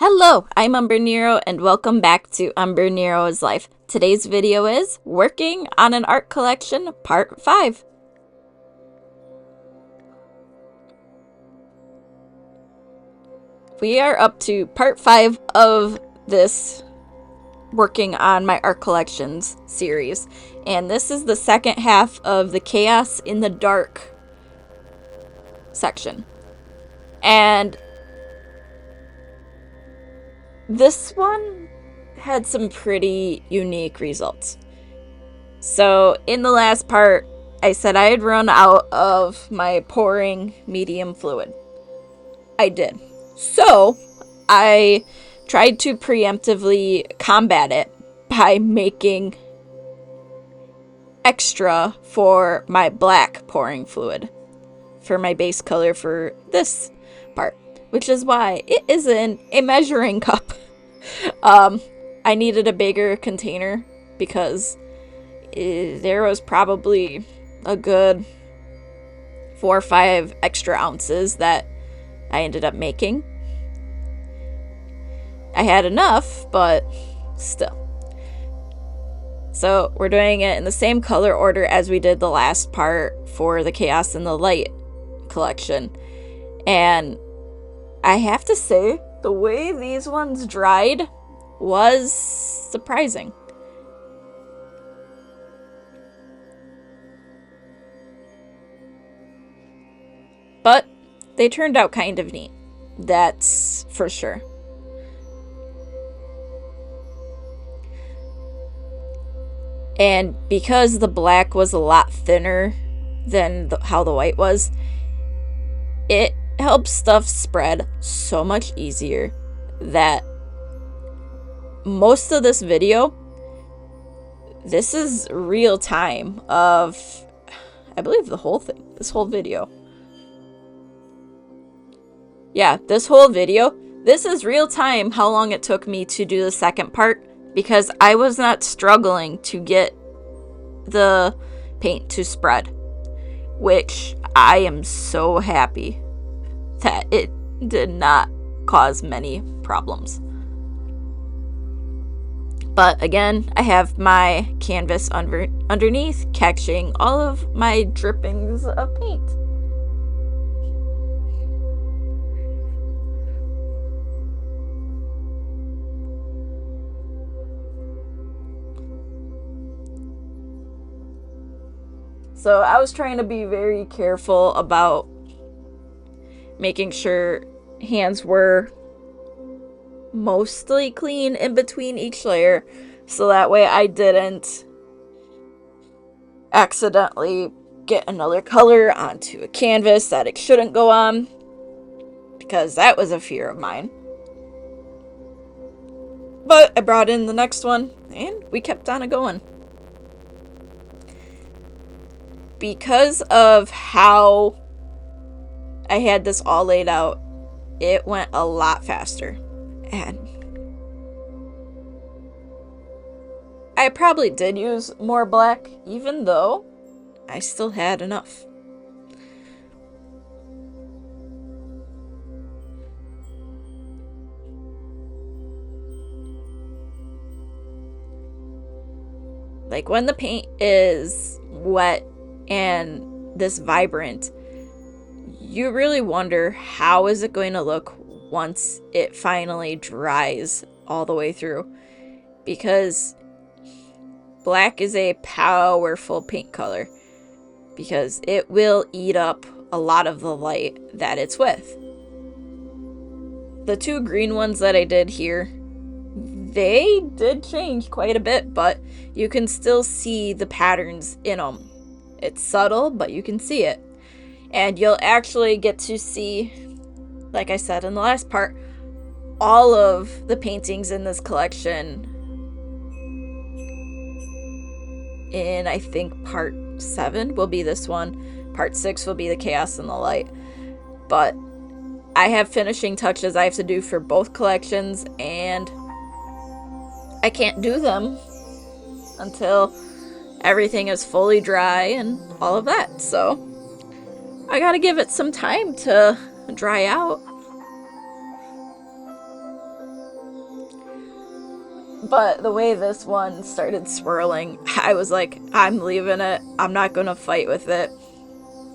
Hello, I'm Umbrenero and welcome back to Umbrenero's Life. Today's video is Working on an Art Collection Part 5. We are up to Part 5 of this Working on My Art Collections series, and this is the second half of the Chaos in the Dark section. And this one had some pretty unique results. So in the last part, I said I had run out of my pouring medium fluid. I did. So I tried to preemptively combat it by making extra for my black pouring fluid for my base color for this part, which is why it isn't a measuring cup. I needed a bigger container because there was probably a good 4 or 5 extra ounces that I ended up making. I had enough, but still. So we're doing it in the same color order as we did the last part for the Chaos in the Light collection. And I have to say, the way these ones dried was surprising. But they turned out kind of neat. That's for sure. And because the black was a lot thinner than how the white was, it helps stuff spread so much easier that most of this video, this is real time of, I believe the whole thing, this whole video. Yeah, this whole video, this is real time how long it took me to do the second part, because I was not struggling to get the paint to spread, which I am so happy that it did not cause many problems. But again, I have my canvas underneath catching all of my drippings of paint. So I was trying to be very careful about making sure hands were mostly clean in between each layer, so that way I didn't accidentally get another color onto a canvas that it shouldn't go on, because that was a fear of mine. But I brought in the next one and we kept on it going. Because of how I had this all laid out, it went a lot faster. And I probably did use more black, even though I still had enough. Like when the paint is wet and this vibrant, you really wonder how is it going to look once it finally dries all the way through, because black is a powerful paint color because it will eat up a lot of the light that it's with. The 2 green ones that I did here, they did change quite a bit, but you can still see the patterns in them. It's subtle, but you can see it. And you'll actually get to see, like I said in the last part, all of the paintings in this collection in, I think, part 7 will be this one. Part 6 will be the Chaos in the Light. But I have finishing touches I have to do for both collections, and I can't do them until everything is fully dry and all of that. So I gotta give it some time to dry out. But the way this one started swirling, I was like, I'm leaving it. I'm not going to fight with it.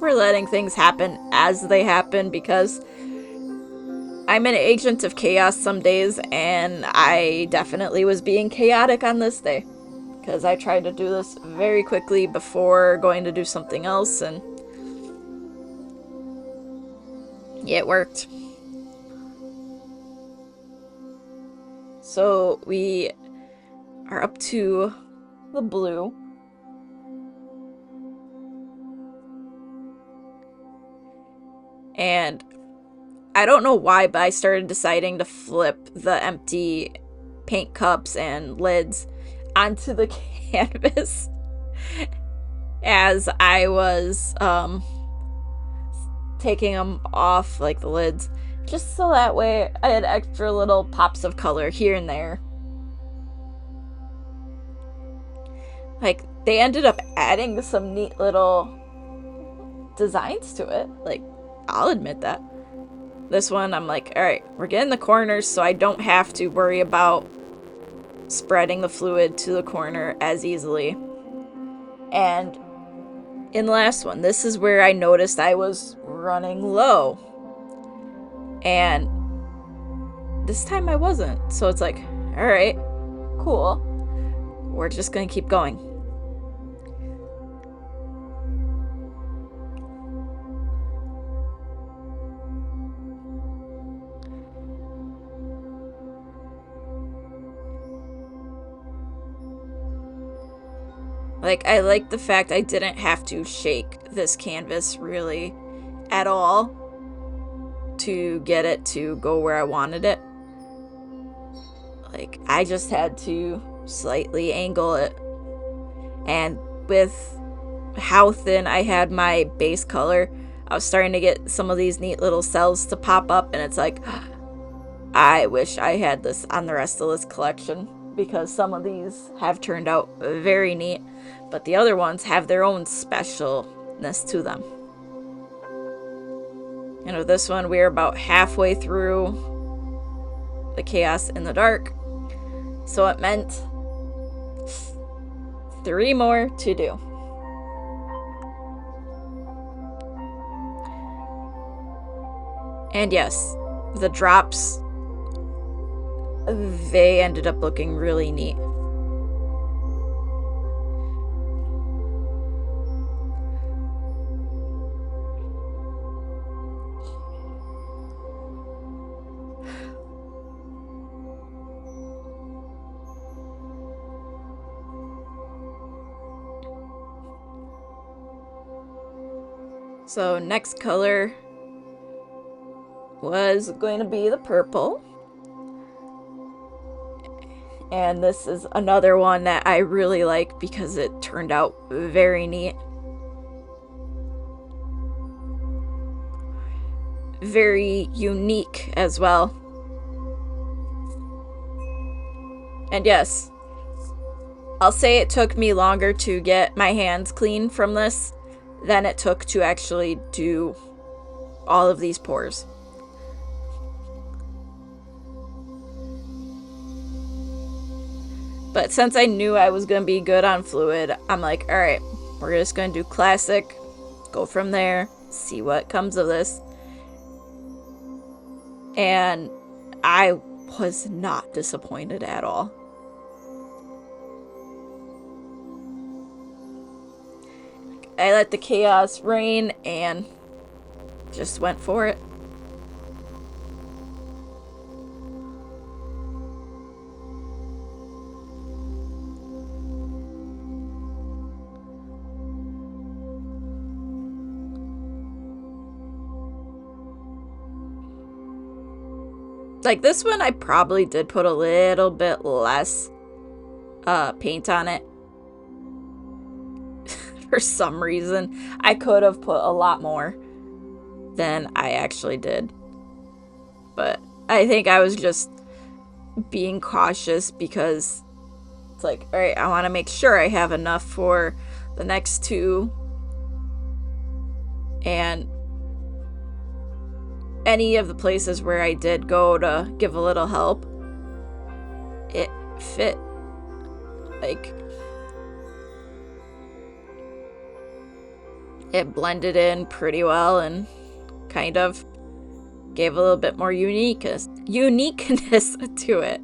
We're letting things happen as they happen because I'm an agent of chaos some days, and I definitely was being chaotic on this day. Because I tried to do this very quickly before going to do something else, and it worked. So we are up to the blue. And I don't know why, but I started deciding to flip the empty paint cups and lids onto the canvas as I was taking them off, like the lids, just so that way I had extra little pops of color here and there. Like, they ended up adding some neat little designs to it. Like, I'll admit that. This one, I'm like, alright, we're getting the corners so I don't have to worry about spreading the fluid to the corner as easily. And in the last one, this is where I noticed I was running low. And this time I wasn't. So it's like, alright, cool. We're just gonna keep going. Like, I like the fact I didn't have to shake this canvas really at all to get it to go where I wanted it. Like, I just had to slightly angle it. And with how thin I had my base color, I was starting to get some of these neat little cells to pop up, and it's like, I wish I had this on the rest of this collection, because some of these have turned out very neat, but the other ones have their own specialness to them. You know, this one we're about halfway through the Chaos in the Dark, so it meant 3 more to do. And yes, the drops, they ended up looking really neat. So next color was going to be the purple. And this is another one that I really like because it turned out very neat. Very unique as well. And yes, I'll say it took me longer to get my hands clean from this than it took to actually do all of these pours. But since I knew I was going to be good on fluid, I'm like, alright, we're just going to do classic, go from there, see what comes of this. And I was not disappointed at all. I let the chaos reign and just went for it. Like this one, I probably did put a little bit less paint on it. For some reason, I could have put a lot more than I actually did. But I think I was just being cautious because it's like, alright, I want to make sure I have enough for the next 2. And any of the places where I did go to give a little help, it fit. Like, it blended in pretty well and kind of gave a little bit more uniqueness to it.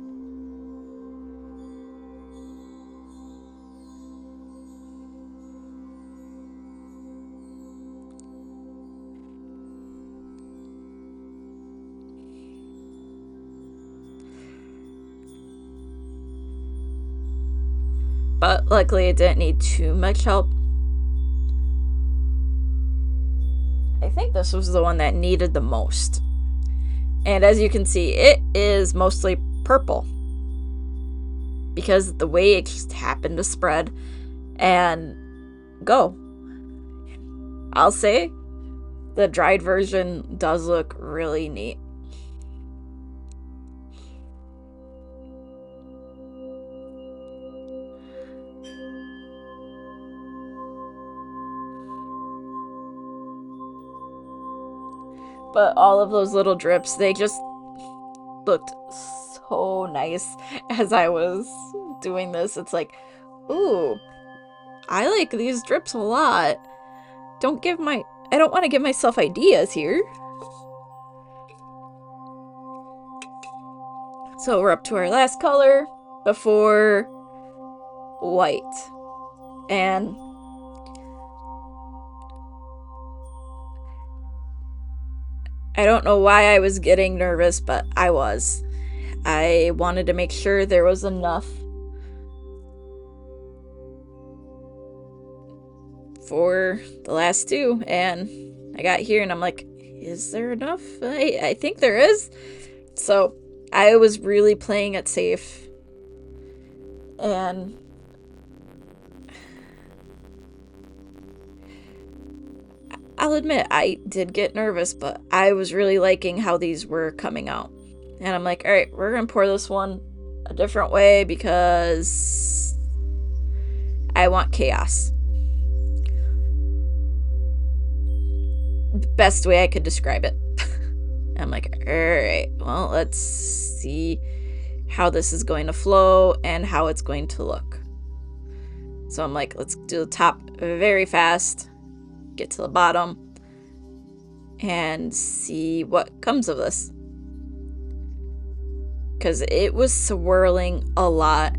But luckily it didn't need too much help. I think this was the one that needed the most. And as you can see, it is mostly purple, because the way it just happened to spread and go. I'll say the dried version does look really neat. But all of those little drips, they just looked so nice as I was doing this. It's like, ooh, I like these drips a lot. I don't want to give myself ideas here. So we're up to our last color before white. And I don't know why I was getting nervous, but I was. I wanted to make sure there was enough for the last two, and I got here and I'm like, is there enough? I think there is. So I was really playing it safe, and I'll admit I did get nervous, but I was really liking how these were coming out. And I'm like, all right, we're gonna pour this one a different way because I want chaos. Best way I could describe it. I'm like, all right, well, let's see how this is going to flow and how it's going to look. So I'm like, let's do the top very fast, get to the bottom, and see what comes of this. Because it was swirling a lot,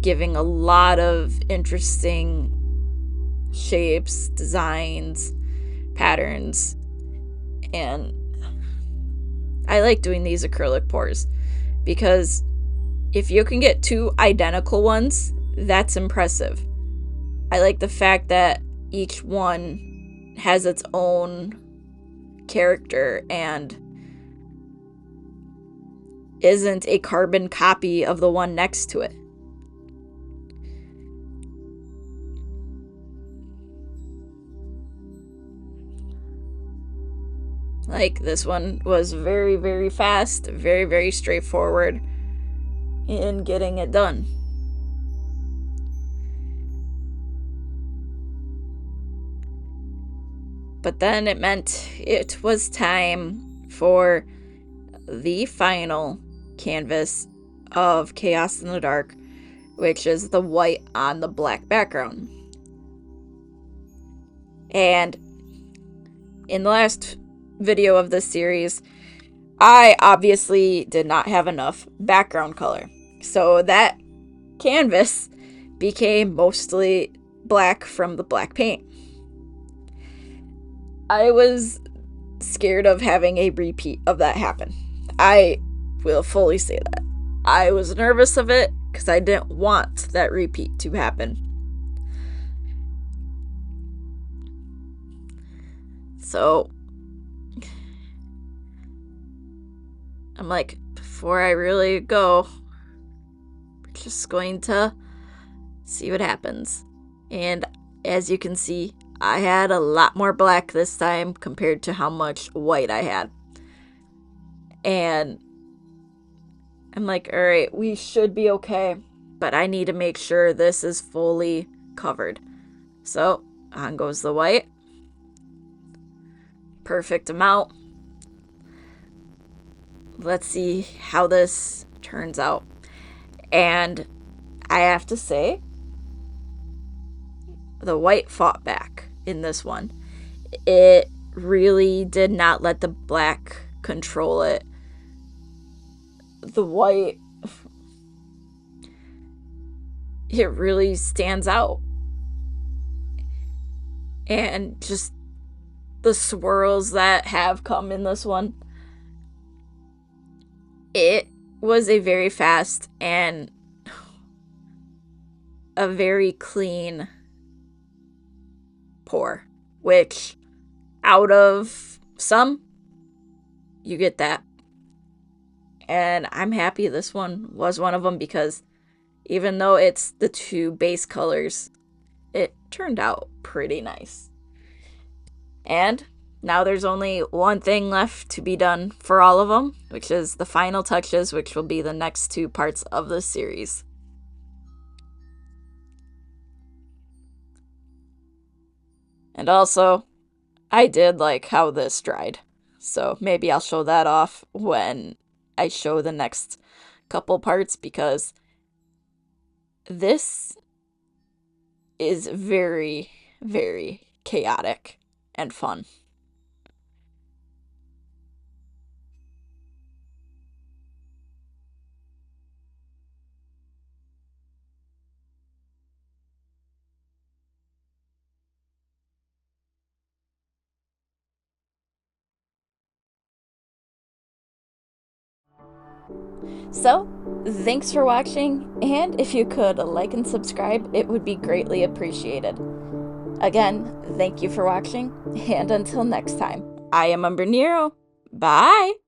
giving a lot of interesting shapes, designs, patterns, and I like doing these acrylic pours because if you can get two identical ones, that's impressive. I like the fact that each one has its own character and isn't a carbon copy of the one next to it. Like, this one was very, very fast, very, very straightforward in getting it done. But then it meant it was time for the final canvas of Chaos in the Dark, which is the white on the black background. And in the last video of this series, I obviously did not have enough background color. So that canvas became mostly black from the black paint. I was scared of having a repeat of that happen. I will fully say that. I was nervous of it because I didn't want that repeat to happen. So I'm like, before I really go, we're just going to see what happens. And as you can see, I had a lot more black this time compared to how much white I had. And I'm like, all right, we should be okay, but I need to make sure this is fully covered. So on goes the white. Perfect amount. Let's see how this turns out. And I have to say, the white fought back in this one. It really did not let the black control it. The white, it really stands out. And just the swirls that have come in this one, it was a very fast and a very clean pour, which out of some, you get that. And I'm happy this one was one of them, because even though it's the two base colors, it turned out pretty nice. And now there's only one thing left to be done for all of them, which is the final touches, which will be the next two parts of the series. And also, I did like how this dried, so maybe I'll show that off when I show the next couple parts, because this is very, very chaotic and fun. So, thanks for watching, and if you could like and subscribe, it would be greatly appreciated. Again, thank you for watching, and until next time, I am Umbrenero. Bye!